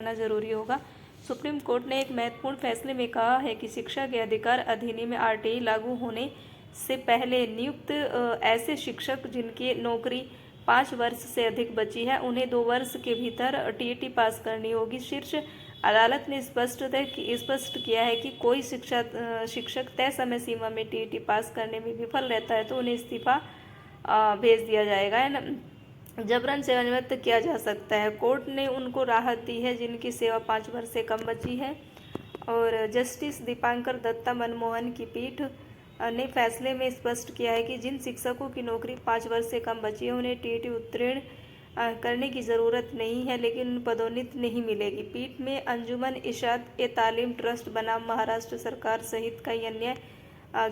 करना जरूरी होगा। सुप्रीम कोर्ट ने एक महत्वपूर्ण फैसले में कहा है कि शिक्षा के अधिकार अधिनियम में आरटीई लागू होने से पहले नियुक्त ऐसे शिक्षक जिनकी नौकरी 5 वर्ष से अधिक बची है, उन्हें 2 वर्ष के भीतर टीईटी पास करनी होगी। शीर्ष अदालत ने स्पष्ट किया है कि कोई शिक्षक तय समय सीमा में टीईटी पास करने में विफल रहता है तो उन्हें इस्तीफा भेज दिया जाएगा, है ना, जबरन सेवानिवृत्त किया जा सकता है। कोर्ट ने उनको राहत दी है जिनकी सेवा 5 वर्ष से कम बची है। और जस्टिस दीपांकर दत्ता मनमोहन की पीठ ने फैसले में स्पष्ट किया है कि जिन शिक्षकों की नौकरी 5 वर्ष से कम बची है उन्हें टीईटी उत्तीर्ण करने की ज़रूरत नहीं है, लेकिन पदोन्नति नहीं मिलेगी। पीठ में अंजुमन इशात-ए-तालीम ट्रस्ट बनाम महाराष्ट्र सरकार सहित कई अन्य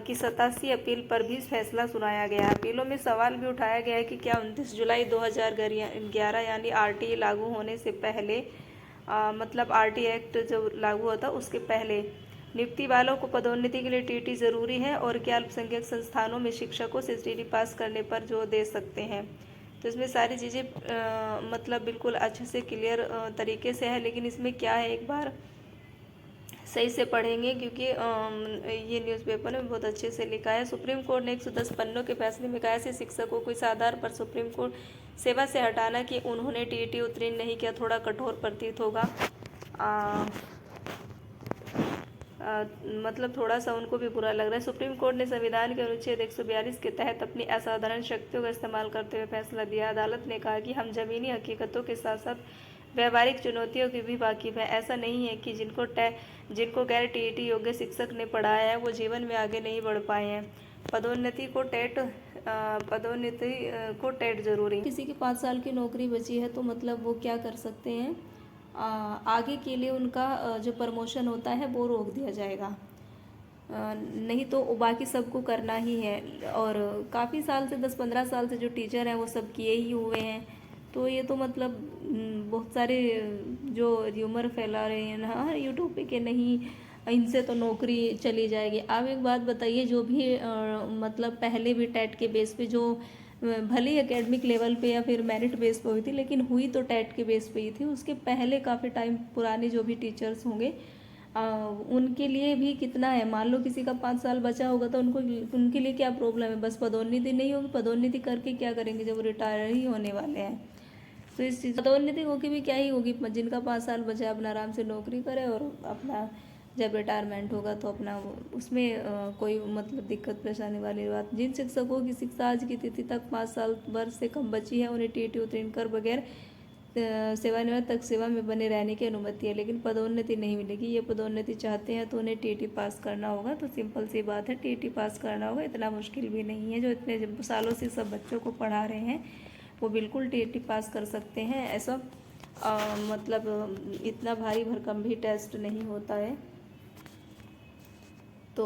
की 87 अपील पर भी फैसला सुनाया गया। अपीलों में सवाल भी उठाया गया है कि क्या 29 जुलाई 2011 यानी आरटीई लागू होने से पहले मतलब आरटीई एक्ट जो लागू हुआ था उसके पहले नियुक्ति वालों को पदोन्नति के लिए टीईटी जरूरी है, और क्या अल्पसंख्यक संस्थानों में शिक्षकों से टीईटी पास करने पर जोर दे सकते हैं। तो इसमें सारी चीज़ें मतलब बिल्कुल अच्छे से क्लियर तरीके से है, लेकिन इसमें क्या है एक बार सही से पढ़ेंगे क्योंकि ये न्यूज़पेपर में बहुत अच्छे से लिखा है। सुप्रीम कोर्ट ने 110 पन्नों के फैसले में कहा ऐसे शिक्षकों को इस आधार पर सुप्रीम कोर्ट सेवा से हटाना कि उन्होंने टीईटी उत्तीर्ण नहीं किया थोड़ा कठोर प्रतीत होगा। मतलब थोड़ा सा उनको भी बुरा लग रहा है। सुप्रीम कोर्ट ने संविधान के अनुच्छेद 142 के तहत अपनी असाधारण शक्तियों का इस्तेमाल करते हुए फैसला दिया। अदालत ने कहा कि हम जमीनी हकीकतों के साथ साथ व्यवहारिक चुनौतियों की भी वाकिफ है। ऐसा नहीं है कि जिनको गैर टीईटी योग्य शिक्षक ने पढ़ाया है वो जीवन में आगे नहीं बढ़ पाए हैं। पदोन्नति को टेट जरूरी। किसी की 5 साल की नौकरी बची है तो मतलब वो क्या कर सकते हैं, आगे के लिए उनका जो प्रमोशन होता है वो रोक दिया जाएगा, नहीं तो बाकी सबको करना ही है। और काफ़ी साल से 10-15 साल से जो टीचर हैं वो सब किए ही हुए हैं। तो ये तो मतलब बहुत सारे जो र्यूमर फैला रहे हैं ना यूट्यूब पे कि नहीं इनसे तो नौकरी चली जाएगी। आप एक बात बताइए, जो भी मतलब पहले भी टेट के बेस पे जो भले ही एकेडमिक लेवल पे या फिर मेरिट बेस पे हुई थी, लेकिन हुई तो टेट के बेस पे ही थी। उसके पहले काफ़ी टाइम पुराने जो भी टीचर्स होंगे उनके लिए भी कितना है, मान लो किसी का 5 साल बचा होगा तो उनके लिए क्या प्रॉब्लम है, बस पदोन्नति नहीं होगी। पदोन्नति करके क्या करेंगे जब रिटायर ही होने वाले हैं। तो इस चीज़ पदोन्नति होगी भी क्या ही होगी, जिनका 5 साल बचा अपना आराम से नौकरी करे और अपना जब रिटायरमेंट होगा तो अपना उसमें कोई मतलब दिक्कत परेशानी वाली बात। जिन शिक्षकों की शिक्षा आज की तिथि तक 5 साल वर्ष से कम बची है उन्हें टीईटी उत्तीर्ण कर बगैर सेवानिवृत्त तक सेवा में बने रहने की अनुमति है, लेकिन पदोन्नति नहीं मिलेगी। ये पदोन्नति चाहते हैं तो उन्हें टीईटी पास करना होगा। तो सिंपल सी बात है, टीईटी पास करना होगा, इतना मुश्किल भी नहीं है। जो इतने सालों से सब बच्चों को पढ़ा रहे हैं वो बिल्कुल टीईटी पास कर सकते हैं। ऐसा मतलब इतना भारी भरकम भी टेस्ट नहीं होता है। तो